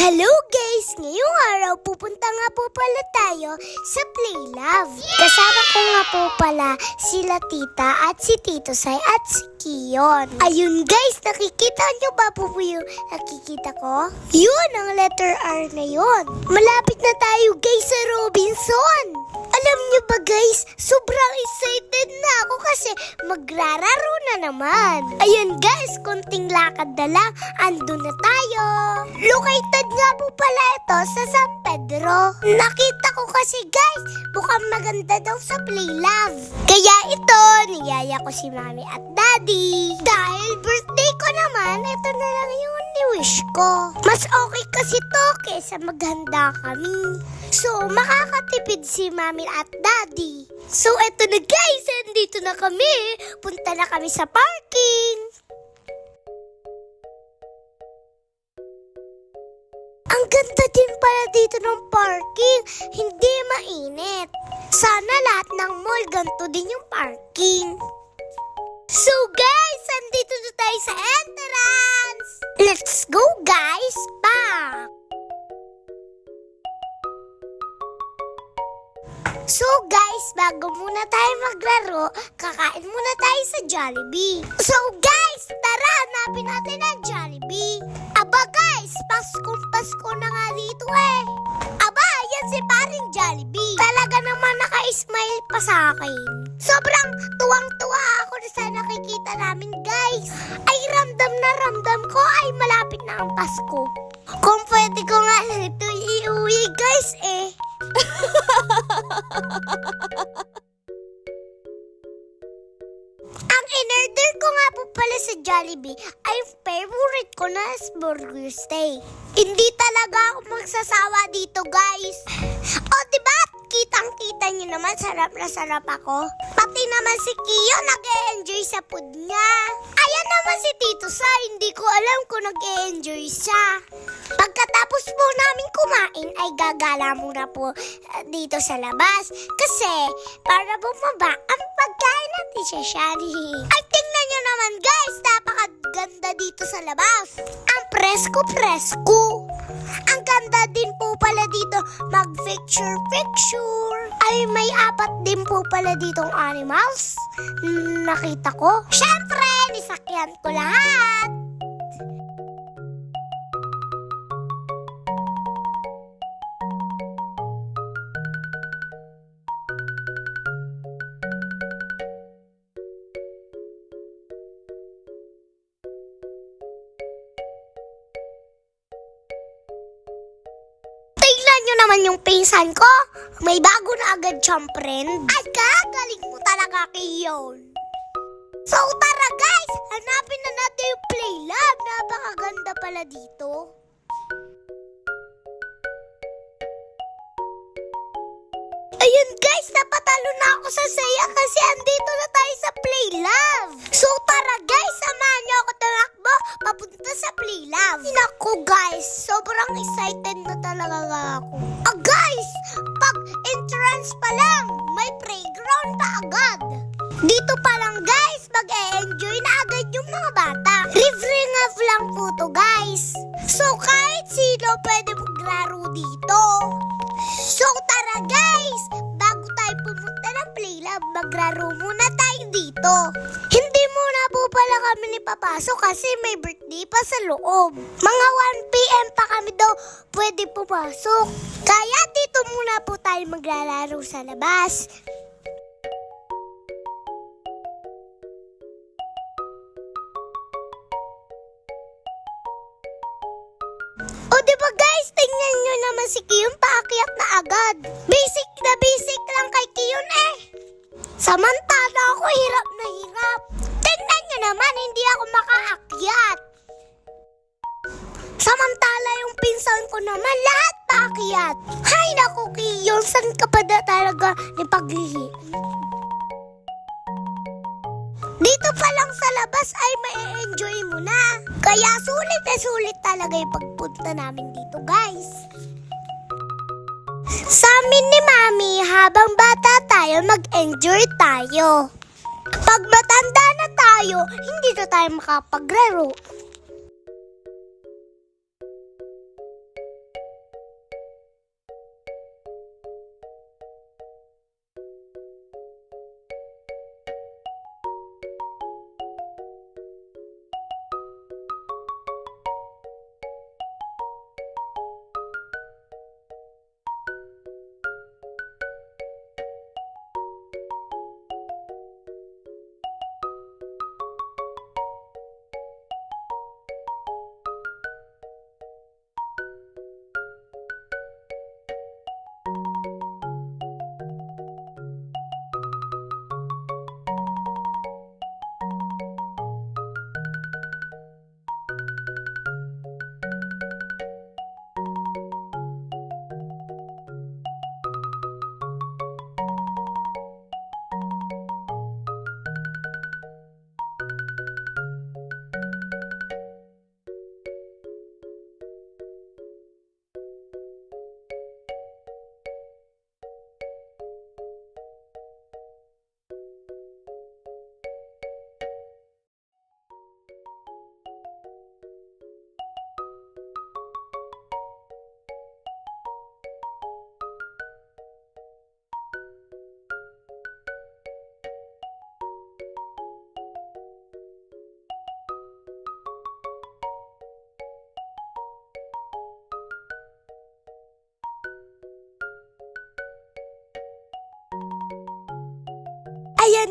Hello guys! Ngayong araw pupunta nga po pala tayo sa Playlove. Kasama ko nga po pala sila tita at si Tito Sai at si Kiyon. Ayun guys, nakikita nyo ba po yung nakikita ko? Yun ang letter R na yun. Malapit na tayo guys sa Robinson. Alam nyo ba guys, sobrang excited na ako kasi magrararo na naman. Ayun guys, konting lakad na lang, andun na tayo. Located nga po pala ito sa San Pedro. Nakita ko kasi guys, mukhang maganda daw sa Playlove. Kaya ito, niyaya ko si mami at daddy. Dahil birthday ko naman, ito na lang yung ni-wish ko. Mas okay kasi to kesa maghanda kami. So, makakatipid si mami at daddy. So, eto na guys, andito na kami. Punta na kami sa parking. Ang ganda din pala dito ng parking. Hindi mainit. Sana lahat ng mall ganito din yung parking. So guys, andito na tayo sa entrance. Let's go guys, back. So guys, bago muna tayo maglaro, kakain muna tayo sa Jollibee. So guys, tara, hanapin natin ang Jollibee. Aba guys, Pasko na nga dito eh. Aba, yan si paring Jollibee. Talaga naman naka-smile pa sa akin. Sobrang tuwang-tuwa ako sa nakikita namin guys. Ay ramdam ko ay malapit na ang Pasko. Kung pwede ko nga ito iuwi guys eh. Ang in-order ko nga po pala sa Jollibee ay favorite ko na burger steak. Hindi talaga ako magsasawa dito guys. O diba, kitang-kita nyo naman sarap na sarap ako. Pati naman si Kiyo nag-e-enjoy sa food niya. Ayan naman si Tito Sai, hindi ko alam kung nag-e-enjoy siya. Pagkatapos po namin kumain ay gagala muna po dito sa labas. Kasi para bumaba ang pagkain natin sa Shani. Ay tingnan nyo naman guys, napakaganda dito sa labas. Ang presko-presko. Ang ganda din po pala dito mag-picture. Ay may 4 din po pala ditong animals. Nakita ko. Syempre, nisakyan ko lahat. Nyo naman yung pinsan ko. May bago na agad siyang friend. Ay, kagaling mo talaga Kiyon. So tara guys, hanapin na natin yung Playlove. Napakaganda pala dito. Ayun guys, napatalo na ako sa saya kasi andito na tayo sa Playlove. So tara guys, samahan nyo ako tumakbo papunta sa Playlove. Naku guys, sobrang excited na talaga ako. Guys, pag entrance pa lang, may playground pa agad. Dito pa lang guys, mag-e-enjoy na agad yung mga bata. Livreng off lang po to guys. So kahit sino pwede maglaro dito. So tara guys, bago tayo pumunta ng Playlove, maglaro muna tayo dito. Hindi muna po pala kami nipapasok kasi may birthday pa sa loob. Mga 1 PM pa kami daw pwede pumasok. Kaya dito muna po tayo maglalaro sa labas. O diba guys, tingnan nyo naman si Kiyon paakyat na agad. Basic lang kay Kiyon eh. Samantala ako hirap na hirap. Tingnan nyo naman, hindi ako makaakyat. Samantala yung pinsan ko naman, lahat paakyat. Hay naku Kiyon, saan ka pa na talaga nipaglihi? Dito pa lang sa labas ay ma-enjoy mo na. Kaya sulit na sulit talaga yung pagpunta namin dito guys. Sa amin ni Mami, habang bata tayo, mag-enjoy tayo. Pag matanda na tayo, hindi na tayo makapaglaro.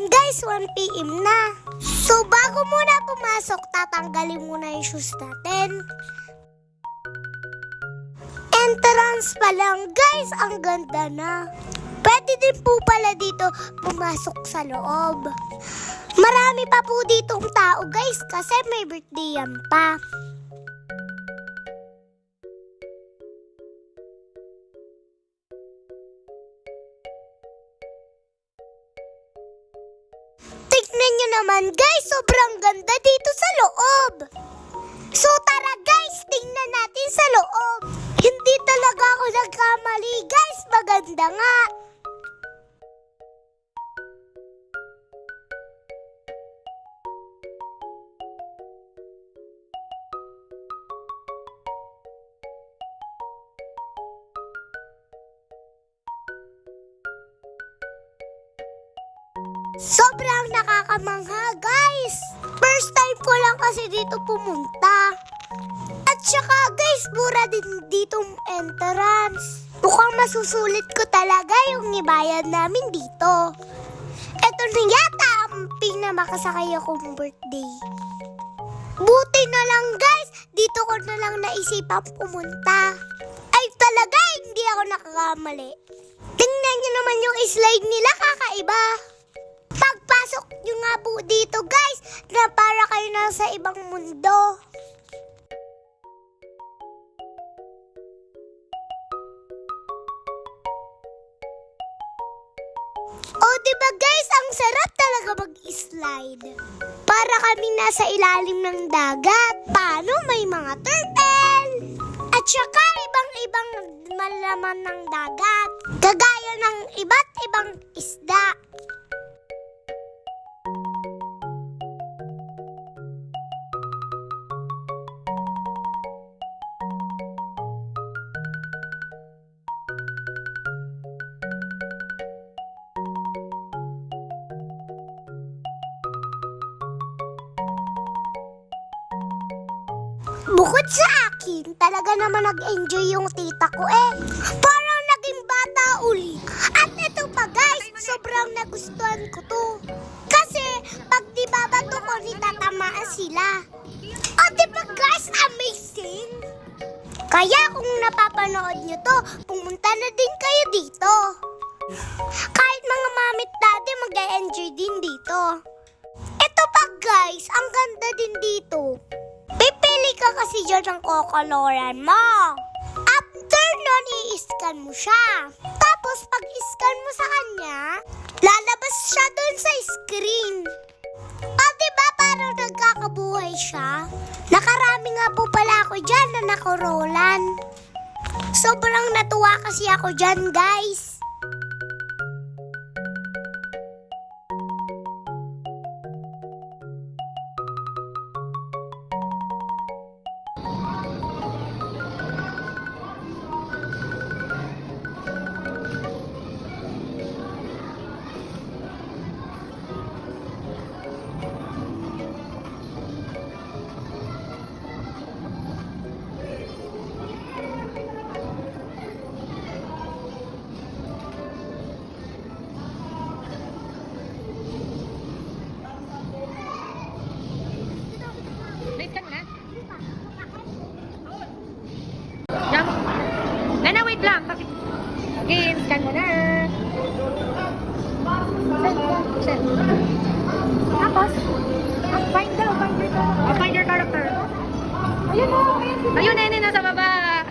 naman guys, 1 PM na. So bago muna pumasok, tatanggalin muna yung shoes natin. Entrance pa lang guys, ang ganda na. Pwede din po pala dito pumasok sa loob. Marami pa po ditong tao guys kasi may birthday yan pa. Tignan nyo naman guys, sobrang ganda dito sa loob. So tara guys, tingnan natin sa loob. Hindi talaga ako nagkamali guys, maganda nga. Sobrang nakakamangha guys. First time ko lang kasi dito pumunta. At saka guys, mura din ditong entrance. Mukhang masusulit ko talaga yung ibayad namin dito. Ito na yata ang pinamakasakay akong birthday. Buti na lang guys, dito ko na lang naisipang pumunta. Ay talaga, hindi ako nakakamali. Tingnan nyo naman yung slide nila, kakaiba. Pagpasok nyo nga po dito guys, na para kayo nasa ibang mundo. Oh, diba guys, ang sarap talaga mag-slide. Para kami nasa ilalim ng dagat. Paano may mga turtle? At saka ibang-ibang malaman ng dagat. Kagaya ng iba't ibang isda. Bukod sa akin, talaga naman nag-enjoy yung tita ko eh. Parang naging bata uli. At ito pa guys, sobrang nagustuhan ko to. Kasi pag di babato ko, nitatamaan sila. O diba guys, amazing? Kaya kung napapanood nyo to, pumunta na din kayo dito. Kahit mga mamit dati, mag-enjoy din dito. Ito pa guys, ang ganda din dito. Pipili ka kasi dyan ng kokoloran mo. After nun, i-scan mo siya. Tapos, pag i-scan mo sa kanya, lalabas siya dun sa screen. O, diba parang nagkakabuhay siya? Nakarami nga po pala ako dyan na nakurolan. Sobrang natuwa kasi ako dyan, guys. Nana, wait lang. Okay, scan mo na. Send. Tapos, find your character. Ayun o. Ayun, ayun, nasa baba.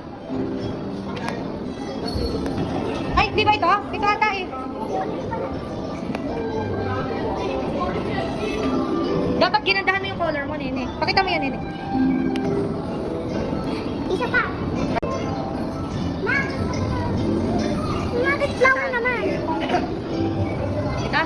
Ay, di ba ito? Ito ata eh. Dapat ginandahan mo yung color mo, nene. Pakita mo yan, nene. Isa pa. Bakit flower naman? Ito?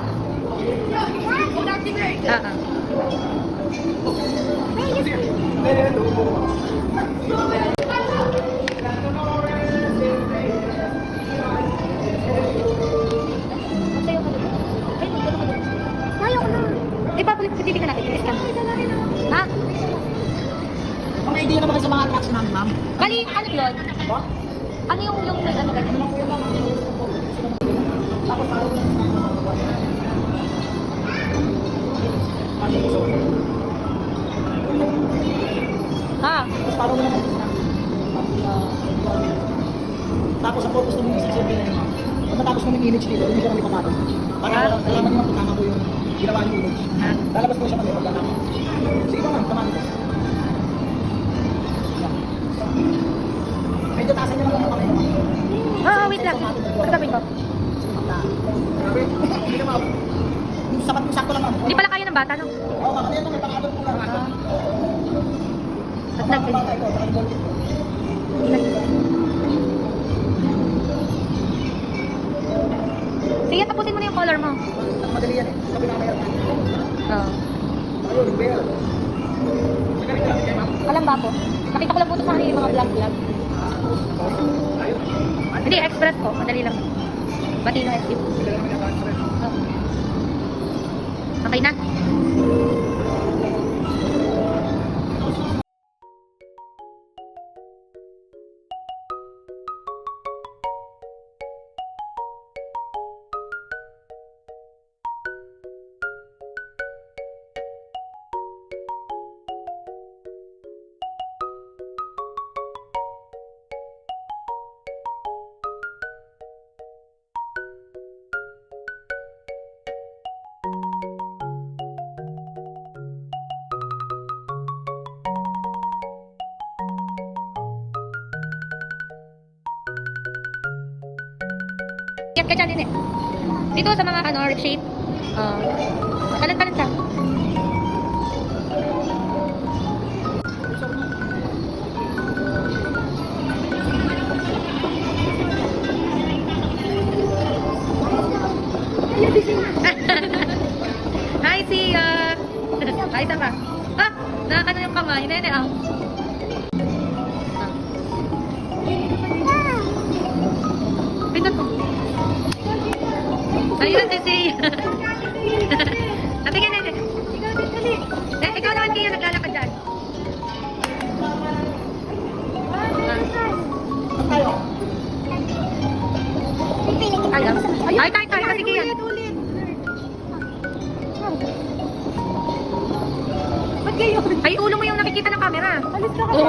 Pipili ka natin. Ha? May idea naman kayo sa mga tracks namin, ma'am. Bali, ano yun? Ano yung ano ganyan? Kasi gusto ko. Ah, Tapos parang mo naman na. Tapos ang purpose ng music survey na yun. Pag natapos mo ng image dito, hindi siya kami papatong. Para alaman nyo kung tama po yung ginawa yung image. Lalabas po siya kami pag tama. Sige pa ma'am, tamahan ko. Yan. Medyo taasan nyo lang ang kamay mo. wait lang. Ano gawin ko? Hindi na ma'am. Yung sapat yung sakto lang ma'am. Hindi pala kaya ng bata, no? Oo, ma'am. Ano yan may pangadon po lang. At nag- Bata ito, saka yung voltage ko. Sige, tapusin mo na yung color mo. Madali yan eh. Sabi na kaya natin. Oo. Ayun, bell. Alam ba po? Nakita ko lang po ito sa kanila yung mga vlog. Hindi, express ko. Madali lang. Batino exit. Okay na. Kiyat ka dyan din eh. Dito sa mga ano, shape. Kanan-kanan ka. Hi, Sia! Hi, sama. Ah! Nakakano yung kamay. Nene, ah. Pindot mo. Ayun, si Sia. Sabi ka na. Ikaw naman kaya naglalakad dyan. Tayo. Ay, tayo. Kasi kaya. Ba't kayo? Ay, ulo mo yung nakikita ng camera. Alis ka kasi.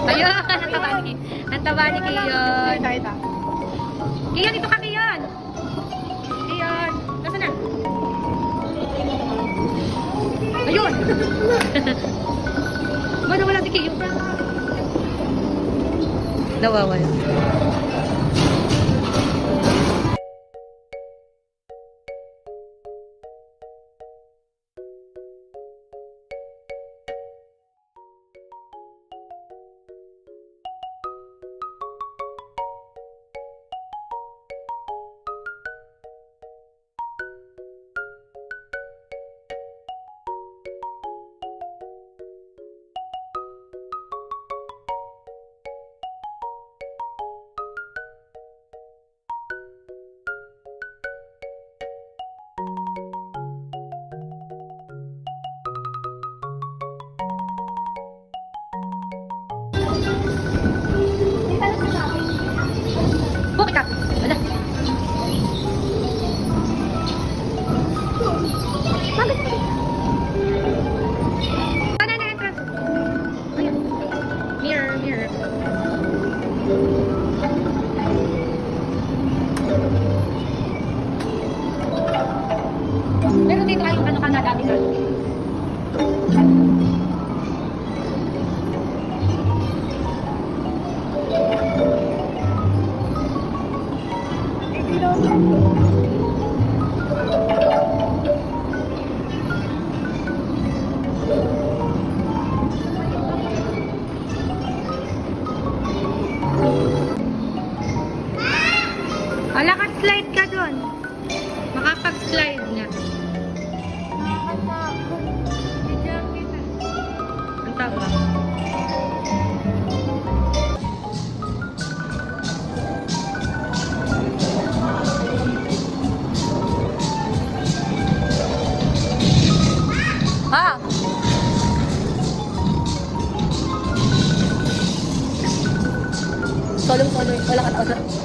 Ayun, ang taba ni Kiyon. Kiyon, ito ka Kiyon. Kiyon, nasa na? Ayun. Wala si Kiyon. Nawawala. Bukit ka. Wala. Sana na entrance. Ayan. Mirror. Pero dito ay ano ka na dami ka. Slide ka dun. Makapag-slide na. Ang taba. Ah! Solo. Wala ka tao.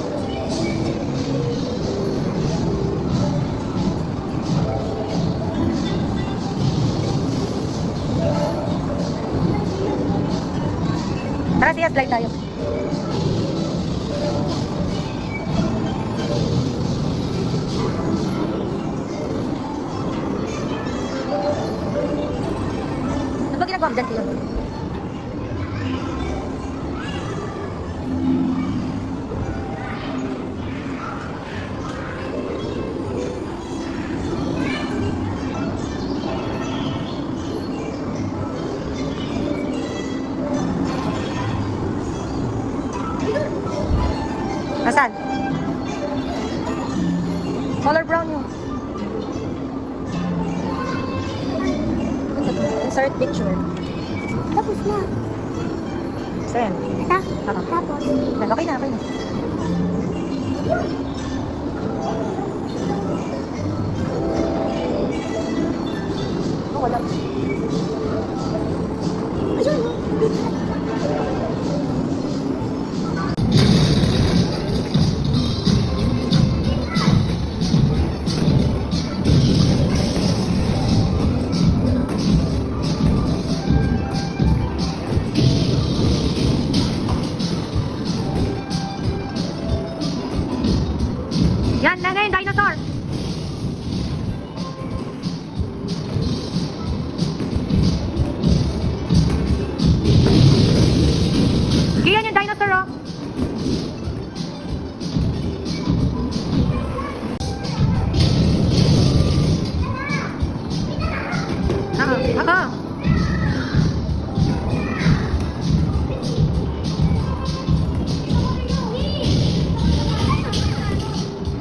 Tara, siya, slide tayo. Ano ba ginagawa mo dyan, Tiyo? Nasaan? Color brown yung. Insert picture. Tapos na. Send. Ta? Tapos. Tapos. Okay na, okay na. Oh, wala. Ayun. Yan na yung dinosaur. Yan yung dinosaur, oh. Ako.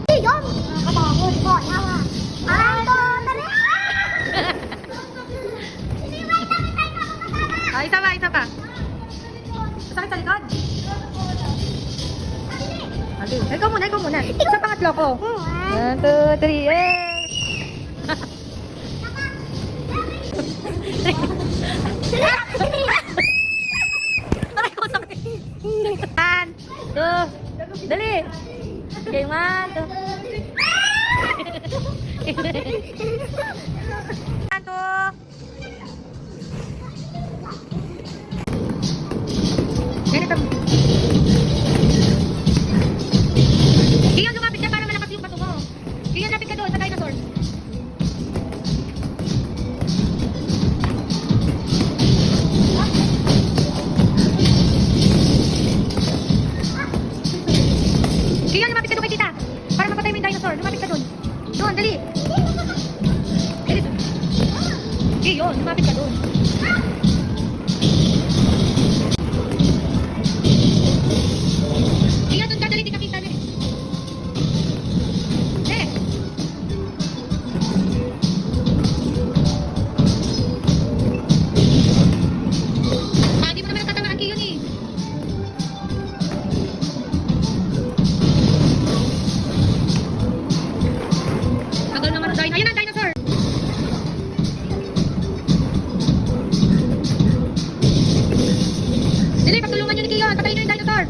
Ayun. Kapagod ko. Yawa. Ando. Tara. Ah, isa pa, isa pa. Masakit sa likod. Okay. Ikaw muna, ikaw muna. Sa pangatlo ko. 1, 2, 3, eh! Aray ko, sakit. 1, 2, dali. Okay, 1, 2. 1, 2. Ganito. Iyon, lumapit ka para malakas yung bato mo. Iyon, lapit ka doon sa dinosaur. Iyon, lumapit ka doon kay tita. Para mapatay mo yung dinosaur. Lumapit ka doon. Doon, dali. Dali. Iyon, lumapit ka doon. Iyon, doon ka, dali. Di ka kita, dali. Eh. Ah, di mo naman natatamaan kayo ni. Tagal naman ang dinosaur. Ayun ang dinosaur. Dili, pagtulungan nyo ni Kiyon. Patayin nyo yung dinosaur.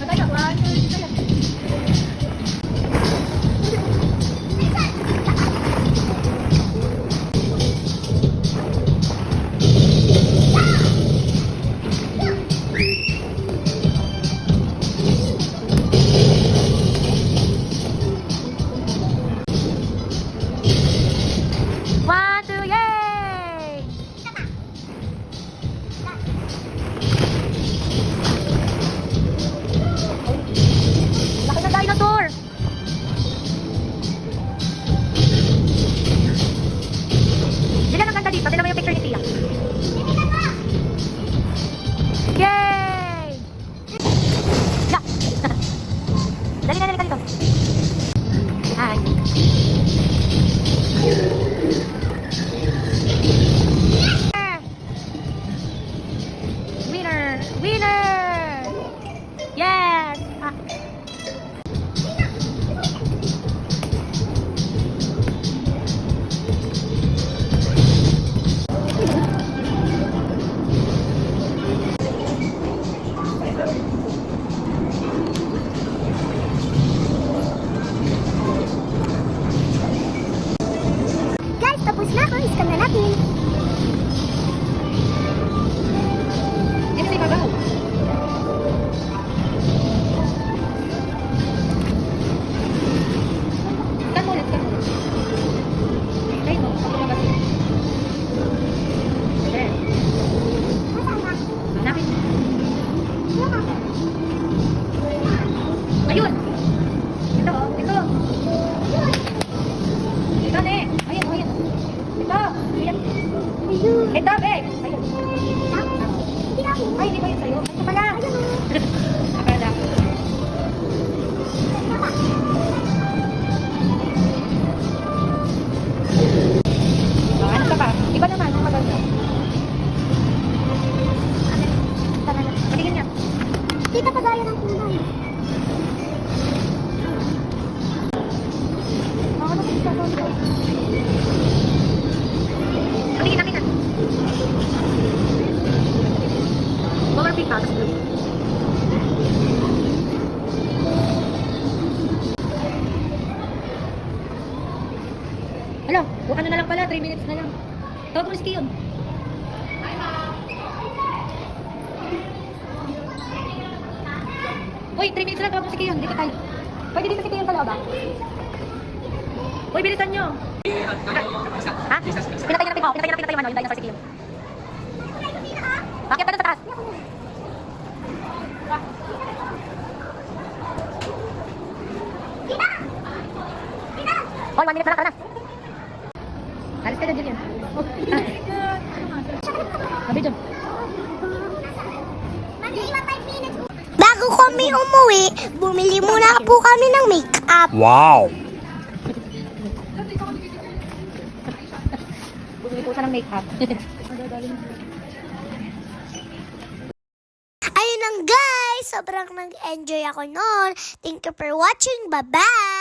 Patay ka, 1, 2, 3. One, two, yay! Laki na dinosaur! Sila ang ganda dito. Tignan mo yung picture ni Tia. Yay! Ya! Dali ka dito. Hi. Winner! Winner! Yes! Ah. O ano na lang pala, 3 minutes na lang. Tawag mo na si Kiyon. Uy, 3 minutes na lang, tawag mo si Kiyon. Dito tayo. Pwede dito si Kiyon sa loob ah. Uy, bilisan nyo. Ha? Pinatay natin mo. Pinatay natin yung ano, yung dinosaur si Kiyon. Bakit ka doon sa taas? Hoy, 1 minute na lang, tara na. Alis ka na dyan yan. Sabi dyan. Bago kami umuwi, bumili muna po kami ng make-up. Wow! Bumili po siya ng make-up. Ayun lang guys, sobrang nag-enjoy ako noon. Thank you for watching. Bye-bye!